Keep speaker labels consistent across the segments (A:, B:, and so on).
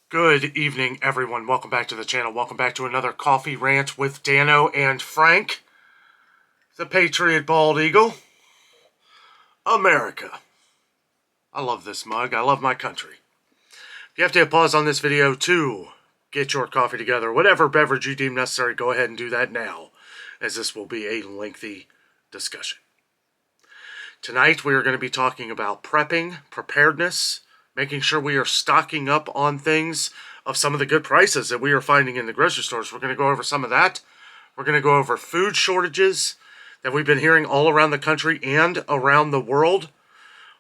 A: Good evening, everyone. Welcome back to the channel. Welcome back to another coffee rant with Dano and Frank, the Patriot Bald Eagle. America. I love this mug. I love my country. If you have to hit pause on this video to get your coffee together, whatever beverage you deem necessary, go ahead and do that now, as this will be a lengthy discussion. Tonight, we are going to be talking about prepping, preparedness, making sure we are stocking up on things of some of the good prices that we are finding in the grocery stores. We're going to go over some of that. We're going to go over food shortages that we've been hearing all around the country and around the world.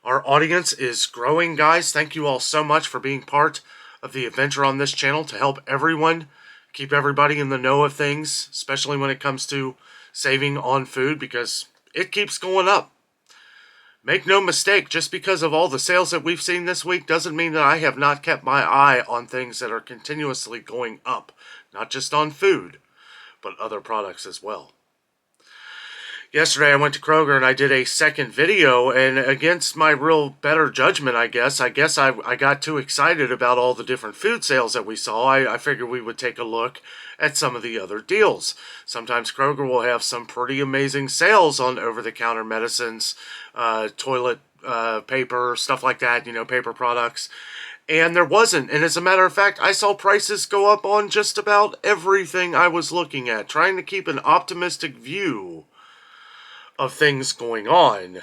A: Our audience is growing, guys. Thank you all so much for being part of the adventure on this channel to help everyone, keep everybody in the know of things, especially when it comes to saving on food, because it keeps going up. Make no mistake, just because of all the sales that we've seen this week doesn't mean that I have not kept my eye on things that are continuously going up. Not just on food, but other products as well. Yesterday I went to Kroger and I did a second video, and against my real better judgment, I guess I got too excited about all the different food sales that we saw. I figured we would take a look at some of the other deals. Sometimes Kroger will have some pretty amazing sales on over-the-counter medicines, toilet paper, stuff like that, paper products. And there wasn't. And as a matter of fact, I saw prices go up on just about everything I was looking at, trying to keep an optimistic view of things going on,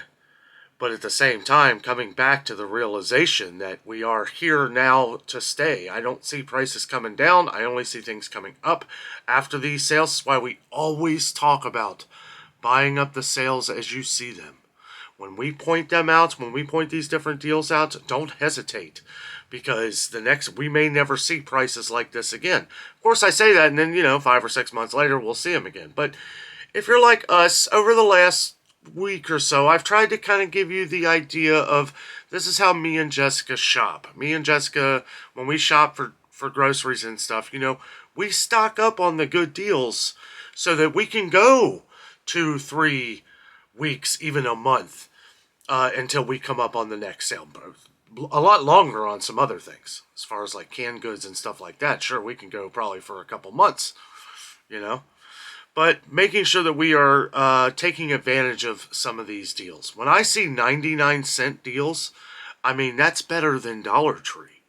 A: but at the same time coming back to the realization that we are here now to stay. I don't see prices coming down. I only see things coming up after these sales. That's why we always talk about buying up the sales as you see them. When we point them out, when we point these different deals out, don't hesitate, because we may never see prices like this again. Of course, I say that, and then 5 or 6 months later we'll see them again. But if you're like us, over the last week or so, I've tried to kind of give you the idea of this is how me and Jessica shop. Me and Jessica, when we shop for groceries and stuff, we stock up on the good deals so that we can go 2, 3 weeks, even a month, until we come up on the next sale. A lot longer on some other things, as far as like canned goods and stuff like that. Sure, we can go probably for a couple months, But making sure that we are taking advantage of some of these deals. When I see 99-cent deals, I mean, that's better than Dollar Tree.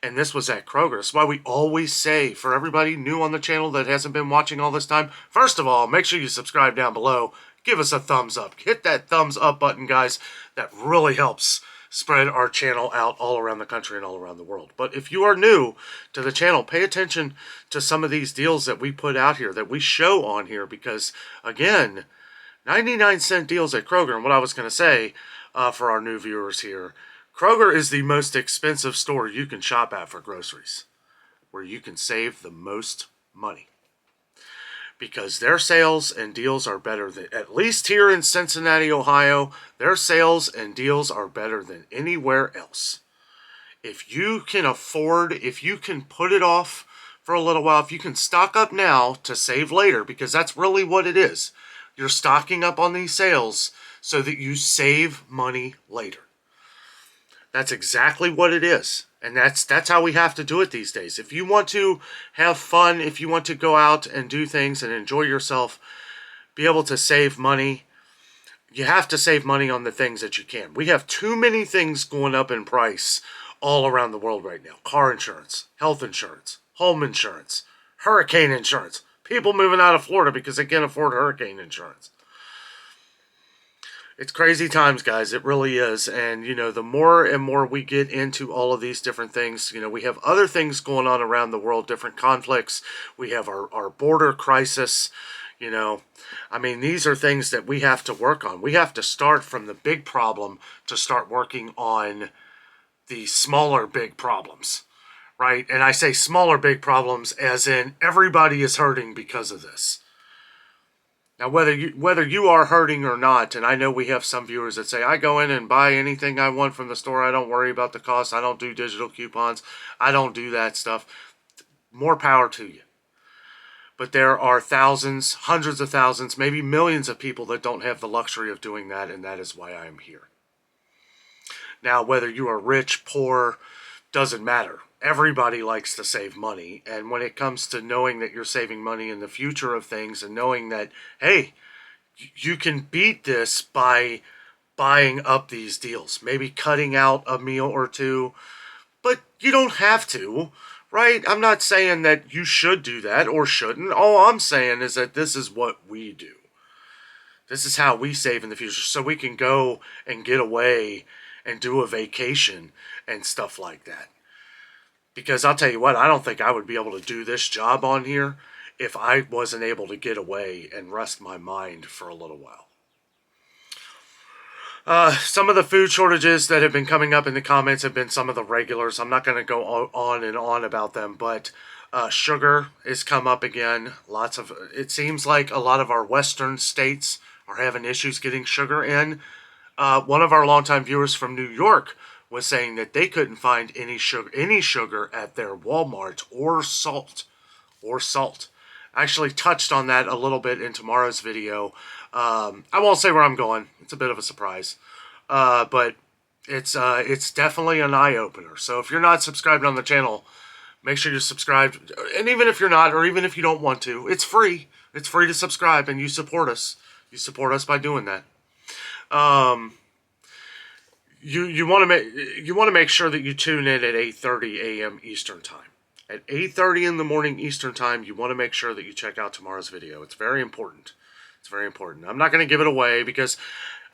A: And this was at Kroger. That's why we always say, for everybody new on the channel that hasn't been watching all this time, first of all, make sure you subscribe down below. Give us a thumbs up. Hit that thumbs up button, guys. That really helps spread our channel out all around the country and all around the world. But if you are new to the channel, pay attention to some of these deals that we put out here, that we show on here, because, again, 99-cent deals at Kroger. And what I was going to say for our new viewers here, Kroger is the most expensive store you can shop at for groceries, where you can save the most money, because their sales and deals are better than, at least here in Cincinnati, Ohio, their sales and deals are better than anywhere else. If you can afford, if you can put it off for a little while, if you can stock up now to save later, because that's really what it is. You're stocking up on these sales so that you save money later. That's exactly what it is. And that's how we have to do it these days. If you want to have fun, if you want to go out and do things and enjoy yourself, be able to save money, you have to save money on the things that you can. We have too many things going up in price all around the world right now. Car insurance, health insurance, home insurance, hurricane insurance. People moving out of Florida because they can't afford hurricane insurance. It's crazy times, guys. It really is. And, the more and more we get into all of these different things, we have other things going on around the world, different conflicts. We have our border crisis. I mean, these are things that we have to work on. We have to start from the big problem to start working on the smaller big problems, right? And I say smaller big problems as in everybody is hurting because of this. Now, whether you are hurting or not, and I know we have some viewers that say, I go in and buy anything I want from the store. I don't worry about the cost. I don't do digital coupons. I don't do that stuff. More power to you. But there are thousands, hundreds of thousands, maybe millions of people that don't have the luxury of doing that, and that is why I am here. Now, whether you are rich, poor, doesn't matter. everybody likes to save money. And when it comes to knowing that you're saving money in the future of things and knowing that, hey, you can beat this by buying up these deals, maybe cutting out a meal or two, but you don't have to, right? I'm not saying that you should do that or shouldn't. All I'm saying is that this is what we do. This is how we save in the future, so we can go and get away and do a vacation and stuff like that. Because I'll tell you what, I don't think I would be able to do this job on here if I wasn't able to get away and rest my mind for a little while. Some of the food shortages that have been coming up in the comments have been some of the regulars. I'm not going to go on and on about them, but sugar has come up again. It seems like a lot of our western states are having issues getting sugar in. One of our longtime viewers from New York was saying that they couldn't find any sugar at their Walmart or salt. I actually touched on that a little bit in tomorrow's video. I won't say where I'm going. It's a bit of a surprise. But it's definitely an eye-opener. So if you're not subscribed on the channel, make sure you're subscribed. And even if you're not, or even if you don't want to, it's free. It's free to subscribe, and you support us. You support us by doing that. You want to make sure that you tune in at 8:30 a.m. Eastern Time. At 8:30 in the morning Eastern Time, you want to make sure that you check out tomorrow's video. It's very important. It's very important. I'm not going to give it away because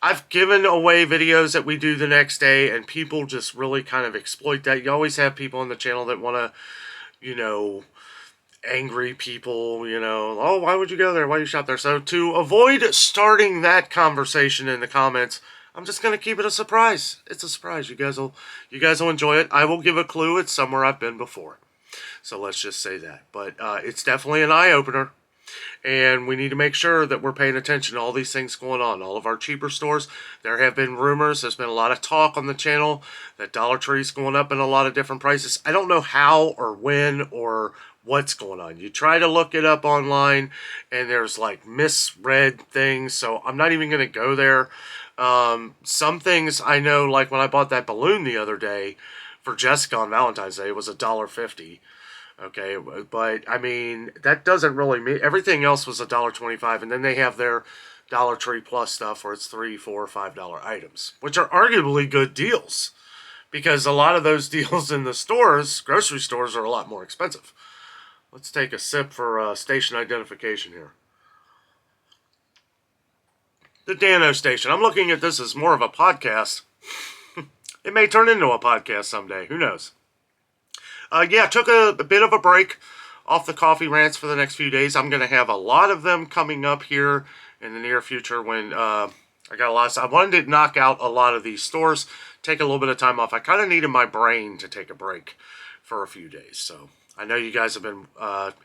A: I've given away videos that we do the next day, and people just really kind of exploit that. You always have people on the channel that want to, angry people, oh, why would you go there? Why you shop there? So to avoid starting that conversation in the comments, I'm just going to keep it a surprise. It's a surprise. You guys will enjoy it. I will give a clue. It's somewhere I've been before. So let's just say that. But it's definitely an eye-opener. And we need to make sure that we're paying attention to all these things going on. All of our cheaper stores, there have been rumors. There's been a lot of talk on the channel that Dollar Tree's going up in a lot of different prices. I don't know how or when or what's going on. You try to look it up online, and there's like misread things. So I'm not even going to go there. Some things I know, like when I bought that balloon the other day for Jessica on Valentine's Day, it was $1.50. Okay, but I mean, that doesn't really mean everything else was $1.25, and then they have their Dollar Tree Plus stuff where it's $3, $4, $5 items, which are arguably good deals because a lot of those deals in the stores, grocery stores, are a lot more expensive. Let's take a sip for station identification here. The Dano Station. I'm looking at this as more of a podcast. It may turn into a podcast someday. Who knows? Yeah, took a bit of a break off the coffee rants for the next few days. I'm going to have a lot of them coming up here in the near future when I got a lot of stuff. I wanted to knock out a lot of these stores, take a little bit of time off. I kind of needed my brain to take a break for a few days. So I know you guys have been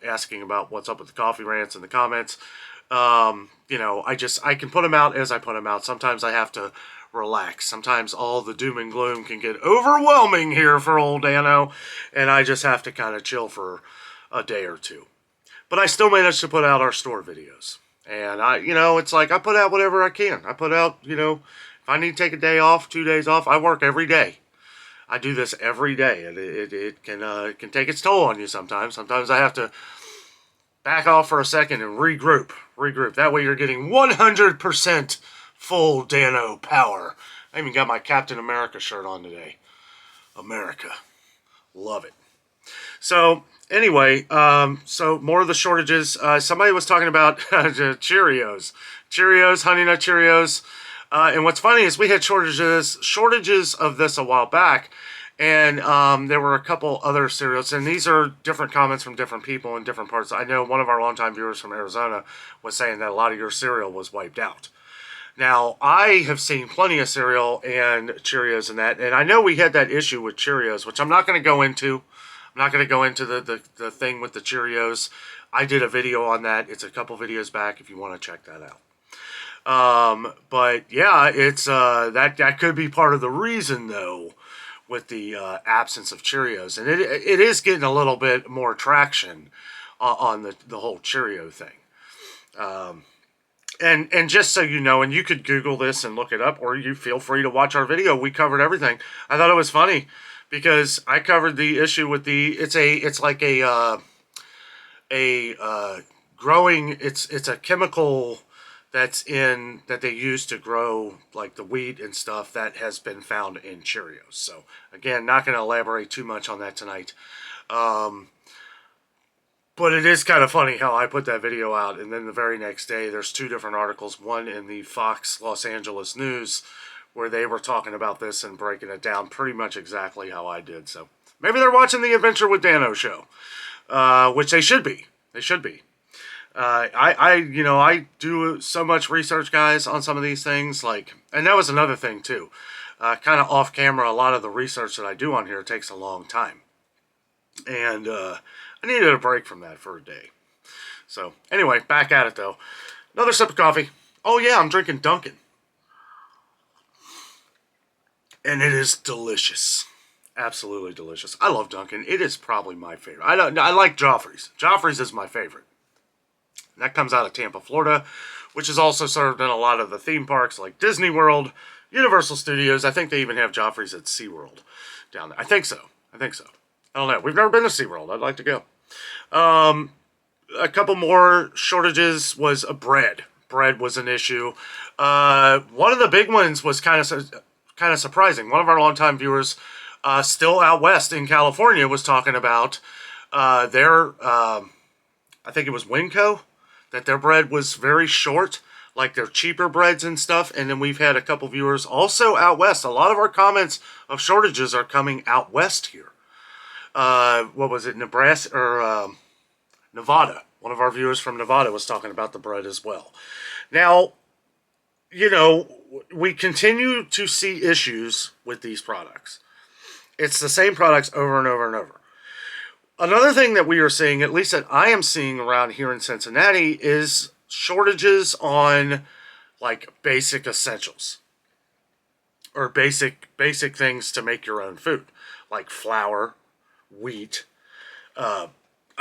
A: asking about what's up with the coffee rants in the comments. I can put them out as I put them out. Sometimes I have to relax. Sometimes all the doom and gloom can get overwhelming here for old Dano, and I just have to kind of chill for a day or two. But I still manage to put out our store videos. And it's like I put out whatever I can. I put out, if I need to take a day off, 2 days off, I work every day. I do this every day, and it can take its toll on you sometimes. Sometimes I have to back off for a second and regroup. That way you're getting 100% full Dano power. I even got my Captain America shirt on today. America. Love it. So, anyway, so more of the shortages. Somebody was talking about Cheerios. Honey Nut Cheerios. And what's funny is we had shortages of this a while back. And there were a couple other cereals. And these are different comments from different people in different parts. I know one of our longtime viewers from Arizona was saying that a lot of your cereal was wiped out. Now, I have seen plenty of cereal and Cheerios and that, and I know we had that issue with Cheerios, which I'm not going to go into. I'm not going to go into the thing with the Cheerios. I did a video on that. It's a couple videos back if you want to check that out. But yeah, it's that could be part of the reason, though, with the absence of Cheerios. And it is getting a little bit more traction on the whole Cheerio thing. And just so you know, and you could Google this and look it up, or you feel free to watch our video. We covered everything. I thought it was funny. because I covered the issue with it's like growing, it's a chemical that they use to grow like the wheat and stuff that has been found in Cheerios. So again, not going to elaborate too much on that tonight. But it is kind of funny how I put that video out, and then the very next day there's two different articles, one in the Fox Los Angeles News, where they were talking about this and breaking it down pretty much exactly how I did. So maybe they're watching the Adventure with Dano show, which they should be. They should be. I do so much research, guys, on some of these things. And that was another thing too. Kind of off camera, a lot of the research that I do on here takes a long time, and I needed a break from that for a day. So anyway, back at it though. Another sip of coffee. Oh yeah, I'm drinking Dunkin'. And it is delicious. Absolutely delicious. I love Dunkin'. It is probably my favorite. I like Joffrey's. Joffrey's is my favorite. And that comes out of Tampa, Florida, which is also served in a lot of the theme parks like Disney World, Universal Studios. I think they even have Joffrey's at SeaWorld down there. I think so. I don't know. We've never been to SeaWorld. I'd like to go. A couple more shortages was bread. Bread was an issue. One of the big ones was kind of surprising. One of our longtime viewers, still out west in California, was talking about their, I think it was Winco, that their bread was very short, like their cheaper breads and stuff. And then we've had a couple viewers also out west. A lot of our comments of shortages are coming out west here. What was it, Nebraska or Nevada? One of our viewers from Nevada was talking about the bread as well. Now, we continue to see issues with these products. It's the same products over and over and over. Another thing that we are seeing, at least that I am seeing around here in Cincinnati, is shortages on like basic essentials or basic things to make your own food, like flour, wheat. I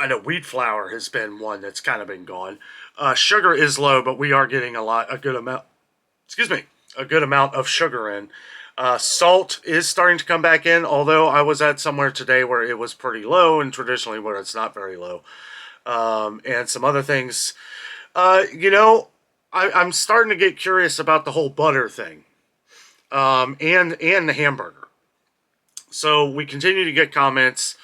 A: know wheat flour has been one that's kind of been gone. Sugar is low, but we are getting a good amount of sugar in. Salt is starting to come back in, although I was at somewhere today where it was pretty low, and traditionally where it's not very low. And some other things. I'm starting to get curious about the whole butter thing, and the hamburger. So we continue to get comments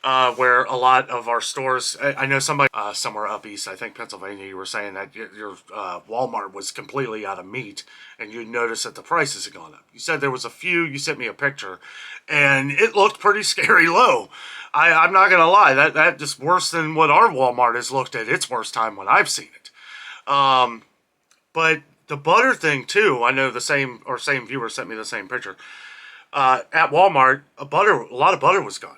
A: where a lot of our stores, I know somebody somewhere up east, I think Pennsylvania, you were saying that your Walmart was completely out of meat, and you'd notice that the prices had gone up. You said there was a few, you sent me a picture, and it looked pretty scary low. I'm not going to lie, that is worse than what our Walmart has looked at its worst time when I've seen it. But the butter thing too, I know the same viewer sent me the same picture. At Walmart, a lot of butter was gone.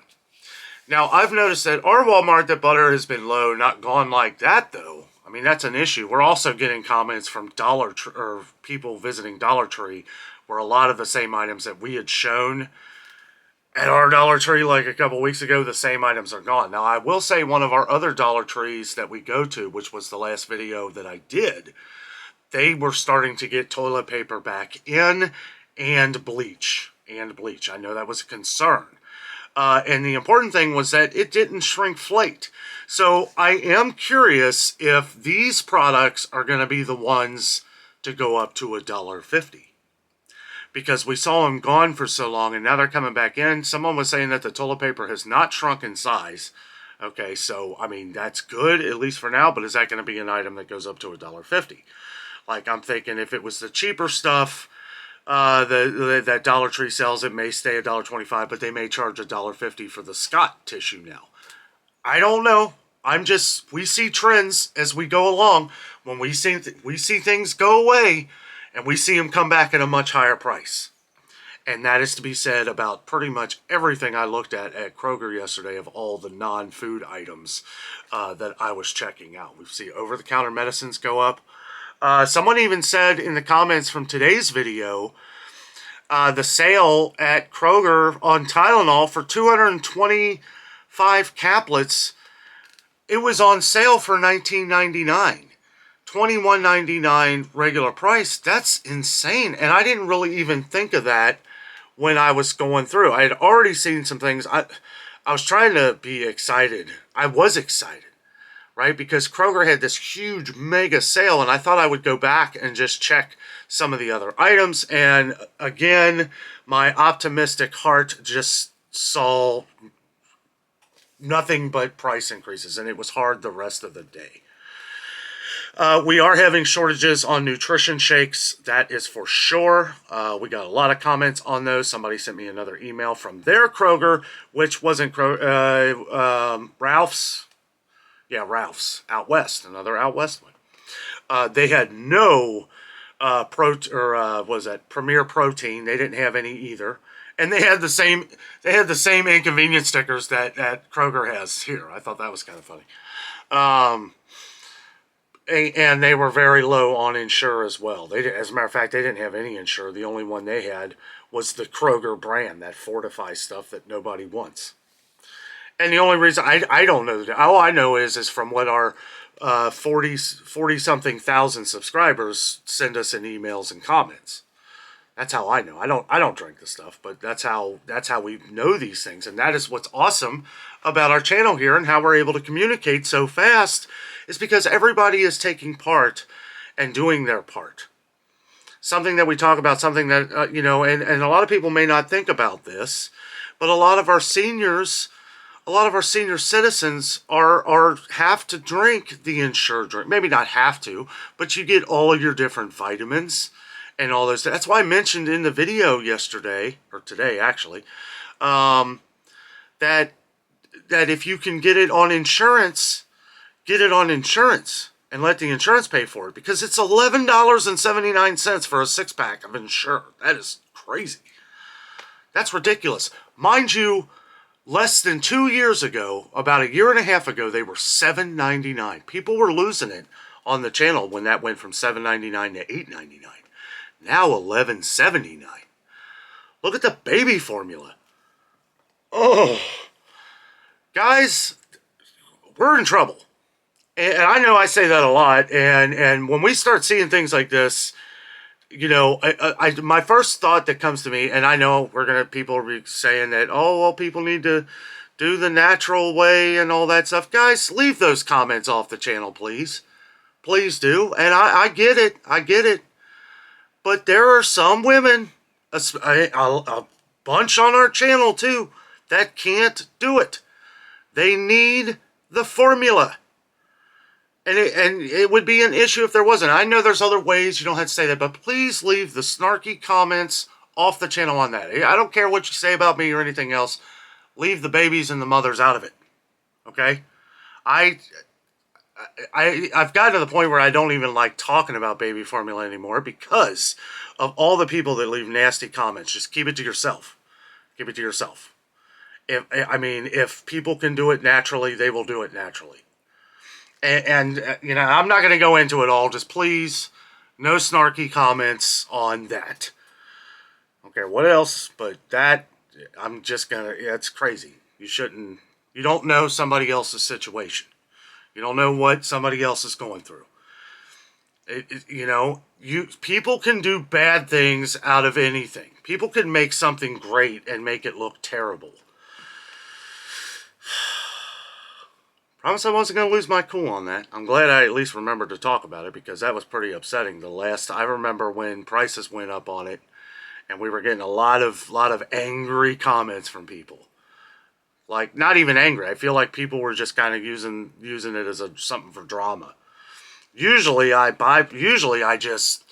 A: Now, I've noticed that our Walmart, that butter has been low, not gone like that, though. I mean, that's an issue. We're also getting comments from people visiting Dollar Tree, where a lot of the same items that we had shown at our Dollar Tree like a couple weeks ago, the same items are gone. Now, I will say one of our other Dollar Trees that we go to, which was the last video that I did, they were starting to get toilet paper back in and bleach. I know that was a concern. And the important thing was that it didn't shrinkflate. So I am curious if these products are going to be the ones to go up to $1.50. Because we saw them gone for so long and now they're coming back in. Someone was saying that the toilet paper has not shrunk in size. Okay, so, I mean, that's good, at least for now, but is that going to be an item that goes up to $1.50? Like, I'm thinking if it was the cheaper stuff, that Dollar Tree sells, it may stay $1.25, but they may charge $1.50 for the Scott tissue now. I don't know. We see trends as we go along. When we see things go away, and we see them come back at a much higher price. And that is to be said about pretty much everything I looked at Kroger yesterday of all the non-food items that I was checking out. We see over-the-counter medicines go up. Someone even said in the comments from today's video, the sale at Kroger on Tylenol for 225 caplets, it was on sale for $19.99. $21.99 regular price. That's insane. And I didn't really even think of that when I was going through. I had already seen some things. I was trying to be excited. I was excited, right? Because Kroger had this huge mega sale, and I thought I would go back and just check some of the other items. And again, my optimistic heart just saw nothing but price increases, and it was hard the rest of the day. We are having shortages on nutrition shakes. That is for sure. We got a lot of comments on those. Somebody sent me another email from their Kroger, which wasn't Ralph's. Yeah, Ralph's out west, another out west one. They had no was that Premier Protein? They didn't have any either, and they had the same inconvenience stickers that Kroger has here. I thought that was kind of funny. And they were very low on Ensure as well. As a matter of fact, they didn't have any Ensure. The only one they had was the Kroger brand, that Fortify stuff that nobody wants. And the only reason I don't know that, all I know is from what our 40 something thousand subscribers send us in emails and comments. That's how I know. I don't drink the stuff, but that's how we know these things, and that is what's awesome about our channel here and how we're able to communicate so fast, is because everybody is taking part and doing their part. Something that we talk about, something that and a lot of people may not think about this, but a lot of our senior citizens are have to drink the Ensure drink. Maybe not have to, but you get all of your different vitamins and all those. That's why I mentioned in the video yesterday, or today actually, that if you can get it on insurance, get it on insurance and let the insurance pay for it, because it's $11.79 for a 6-pack of Ensure. That is crazy. That's ridiculous. Mind you, less than 2 years ago, about a year and a half ago, they were $7.99. People were losing it on the channel when that went from $7.99 to $8.99. Now $11.79. Look at the baby formula. Oh, guys, we're in trouble. And I know I say that a lot. And when we start seeing things like this, my first thought that comes to me, and I know people are saying that, oh, well, people need to do the natural way and all that stuff. Guys, leave those comments off the channel, please. Please do. And I get it. I get it. But there are some women, a bunch on our channel too, that can't do it. They need the formula. And it would be an issue if there wasn't. I know there's other ways, you don't have to say that, but please leave the snarky comments off the channel on that. I don't care what you say about me or anything else. Leave the babies and the mothers out of it. Okay? I've gotten to the point where I don't even like talking about baby formula anymore because of all the people that leave nasty comments. Just keep it to yourself. Keep it to yourself. If people can do it naturally, they will do it naturally. And I'm not going to go into it all. Just please, no snarky comments on that. Okay, what else? But that, it's crazy. You don't know somebody else's situation. You don't know what somebody else is going through. People can do bad things out of anything. People can make something great and make it look terrible. Promise I wasn't going to lose my cool on that. I'm glad I at least remembered to talk about it, because that was pretty upsetting. I remember when prices went up on it, and we were getting a lot of angry comments from people. Like, not even angry. I feel like people were just kind of using it as something for drama. Usually I just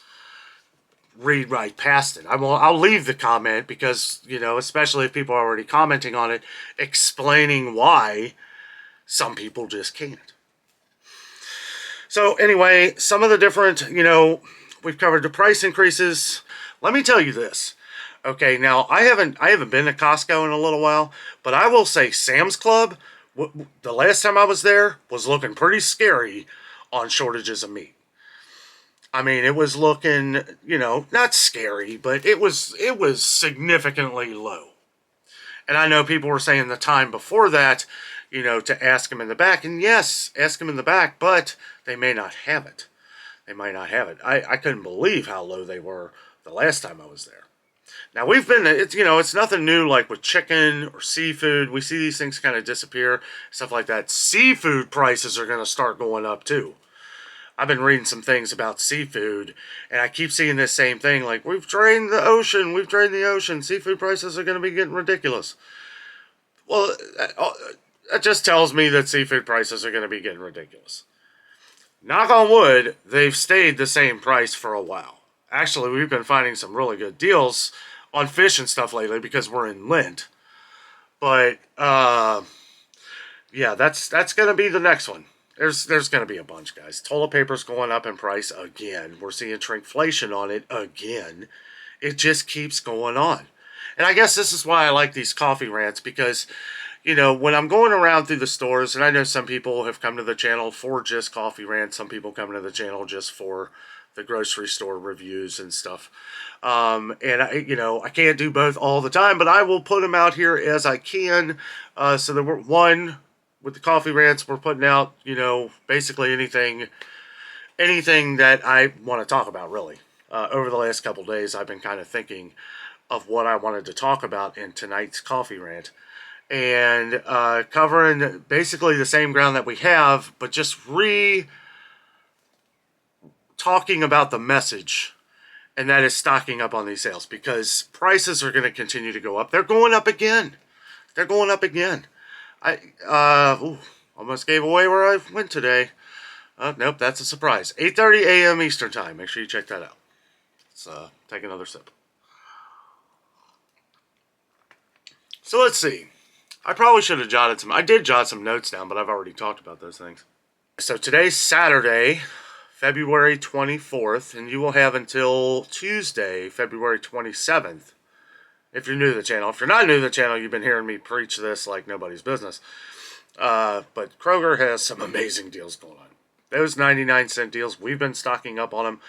A: read right past it. I'll leave the comment because, especially if people are already commenting on it, explaining why some people just can't. So anyway, some of the different, we've covered the price increases. Let me tell you this. Okay, now I haven't been to Costco in a little while, but I will say Sam's Club, the last time I was there, was looking pretty scary on shortages of meat. I mean, it was looking, not scary, but it was significantly low. And I know people were saying the time before that, to ask them in the back. And yes, ask them in the back, but they may not have it. They might not have it. I couldn't believe how low they were the last time I was there. Now we've been, it's nothing new like with chicken or seafood. We see these things kind of disappear, stuff like that. Seafood prices are going to start going up too. I've been reading some things about seafood, and I keep seeing this same thing, like, we've drained the ocean, seafood prices are going to be getting ridiculous. Well, that just tells me that seafood prices are going to be getting ridiculous. Knock on wood, they've stayed the same price for a while. Actually, we've been finding some really good deals on fish and stuff lately because we're in Lent. But, yeah, that's going to be the next one. There's going to be a bunch, guys. Toilet paper's going up in price again. We're seeing shrinkflation on it again. It just keeps going on. And I guess this is why I like these coffee rants, because, when I'm going around through the stores, and I know some people have come to the channel for just coffee rants, some people come to the channel just for the grocery store reviews and stuff. And I can't do both all the time, but I will put them out here as I can. So that with the coffee rants, we're putting out, basically anything that I want to talk about, really. Over the last couple days, I've been kind of thinking of what I wanted to talk about in tonight's coffee rant. And covering basically the same ground that we have, but just talking about the message, and that is stocking up on these sales, because prices are going to continue to go up. They're going up again. I almost gave away where I went today. Nope, that's a surprise. 8:30 a.m. Eastern Time. Make sure you check that out. Let's take another sip. So let's see. I probably should have I did jot some notes down, but I've already talked about those things. So today's Saturday, February 24th, and you will have until Tuesday, February 27th, if you're new to the channel. If you're not new to the channel, you've been hearing me preach this like nobody's business. But Kroger has some amazing deals going on. Those 99-cent deals, we've been stocking up on them.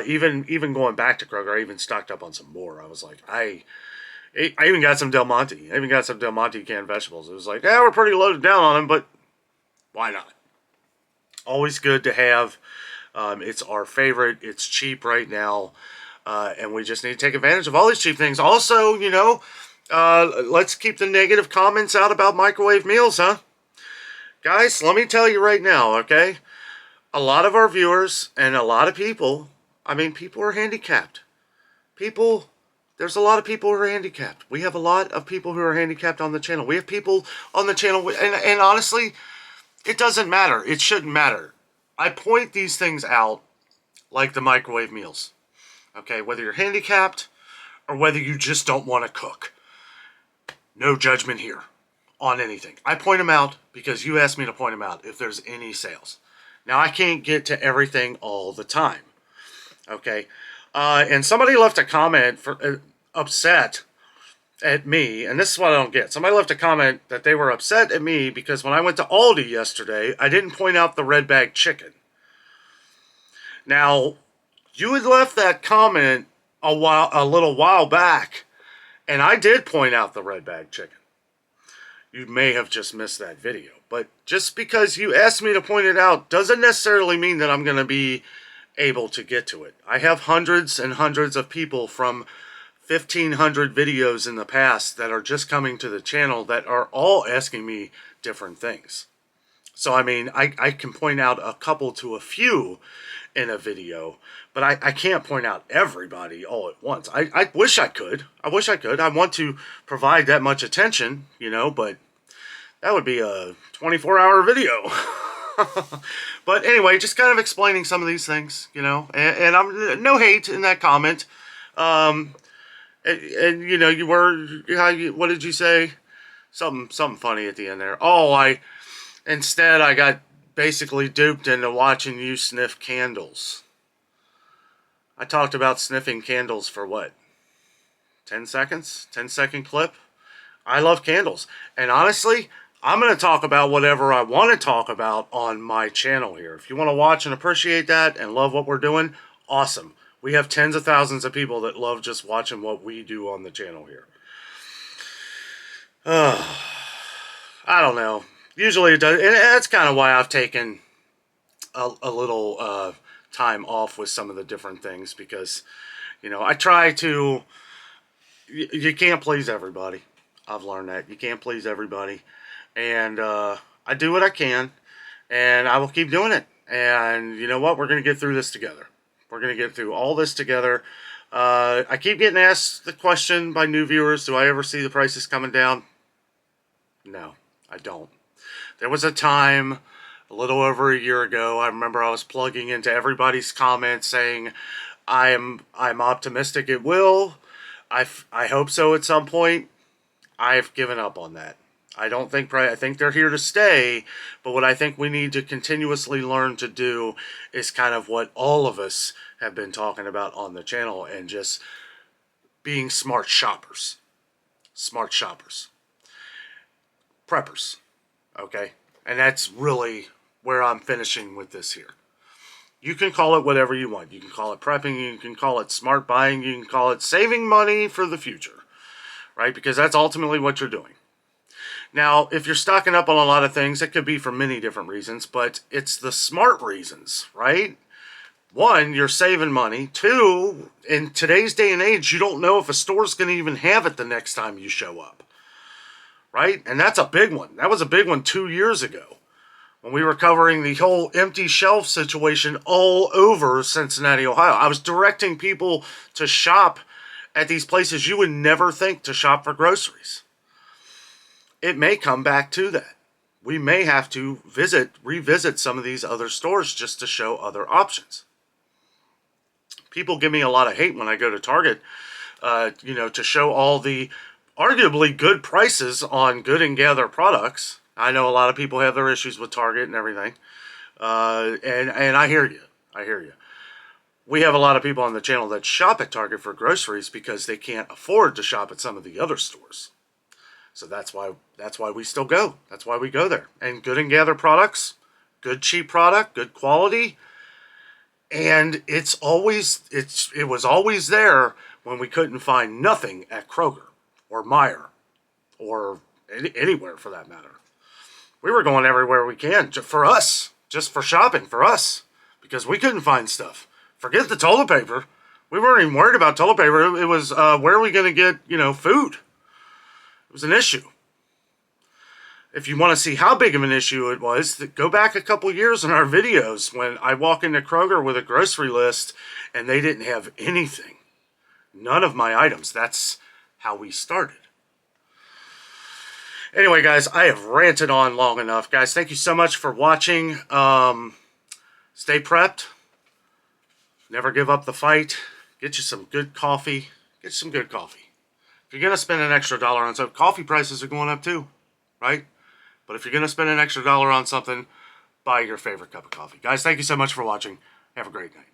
A: Even going back to Kroger, I even stocked up on some more. I was like, I even got some Del Monte. I even got some Del Monte canned vegetables. It was like, we're pretty loaded down on them, but why not? Always good to have. It's our favorite. It's cheap right now. And we just need to take advantage of all these cheap things. Also, let's keep the negative comments out about microwave meals, huh? Guys, let me tell you right now, okay? A lot of our viewers and a lot of people are handicapped. There's a lot of people who are handicapped. We have a lot of people who are handicapped on the channel. We have people on the channel, and honestly, it doesn't matter. It shouldn't matter. I point these things out like the microwave meals. Okay, whether you're handicapped or whether you just don't want to cook. No judgment here on anything. I point them out because you asked me to point them out if there's any sales. Now, I can't get to everything all the time. Okay? And somebody left a comment upset at me, and this is what I don't get. Somebody left a comment that they were upset at me because when I went to Aldi yesterday, I didn't point out the red bag chicken. Now, you had left that comment a little while back, and I did point out the red bag chicken. You may have just missed that video, but just because you asked me to point it out doesn't necessarily mean that I'm going to be able to get to it. I have hundreds and hundreds of people from 1,500 videos in the past that are just coming to the channel that are all asking me different things. So, I can point out a couple to a few in a video, but I can't point out everybody all at once. I wish I could. I want to provide that much attention, but that would be a 24-hour video. But anyway, just kind of explaining some of these things, and I'm no hate in that comment. And what did you say? Something funny at the end there. Instead I got basically duped into watching you sniff candles. I talked about sniffing candles for what? 10 seconds? 10-second clip? I love candles. And honestly, I'm going to talk about whatever I want to talk about on my channel here. If you want to watch and appreciate that and love what we're doing, awesome. We have tens of thousands of people that love just watching what we do on the channel here. I don't know. Usually it does, and that's kind of why I've taken a little time off with some of the different things, because, I try to you can't please everybody. I've learned that. You can't please everybody. And I do what I can, and I will keep doing it. And you know what? We're going to get through this together. We're going to get through all this together. I keep getting asked the question by new viewers, do I ever see the prices coming down? No, I don't. There was a time a little over a year ago, I remember I was plugging into everybody's comments saying, I'm optimistic it will. I hope so at some point. I've given up on that. I think they're here to stay, but what I think we need to continuously learn to do is kind of what all of us have been talking about on the channel, and just being smart shoppers. Smart shoppers. Preppers. Okay? And that's really where I'm finishing with this here. You can call it whatever you want. You can call it prepping, you can call it smart buying, you can call it saving money for the future. Right? Because that's ultimately what you're doing. Now, if you're stocking up on a lot of things, it could be for many different reasons, but it's the smart reasons, right? One, you're saving money. Two, in today's day and age, you don't know if a store's going to even have it the next time you show up, right? And that's a big one. That was a big one 2 years ago when we were covering the whole empty shelf situation all over Cincinnati, Ohio. I was directing people to shop at these places you would never think to shop for groceries. It may come back to that. We may have to revisit some of these other stores just to show other options. People give me a lot of hate when I go to Target, to show all the arguably good prices on Good and Gather products. I know a lot of people have their issues with Target and everything. And I hear you. I hear you. We have a lot of people on the channel that shop at Target for groceries because they can't afford to shop at some of the other stores. So that's why we still go. That's why we go there. And Good and Gather products, good cheap product, good quality. And it was always there when we couldn't find nothing at Kroger or Meijer or anywhere for that matter. We were going everywhere we can for us, just for shopping for us, because we couldn't find stuff. Forget the toilet paper. We weren't even worried about toilet paper. It was where are we going to get food? It was an issue. If you want to see how big of an issue it was, go back a couple years in our videos when I walk into Kroger with a grocery list and they didn't have anything. None of my items. That's how we started. Anyway, guys, I have ranted on long enough. Guys, thank you so much for watching. Stay prepped. Never give up the fight. Get you some good coffee. Get you some good coffee. If you're going to spend an extra dollar on something, coffee prices are going up too, right? But if you're going to spend an extra dollar on something, buy your favorite cup of coffee. Guys, thank you so much for watching. Have a great night.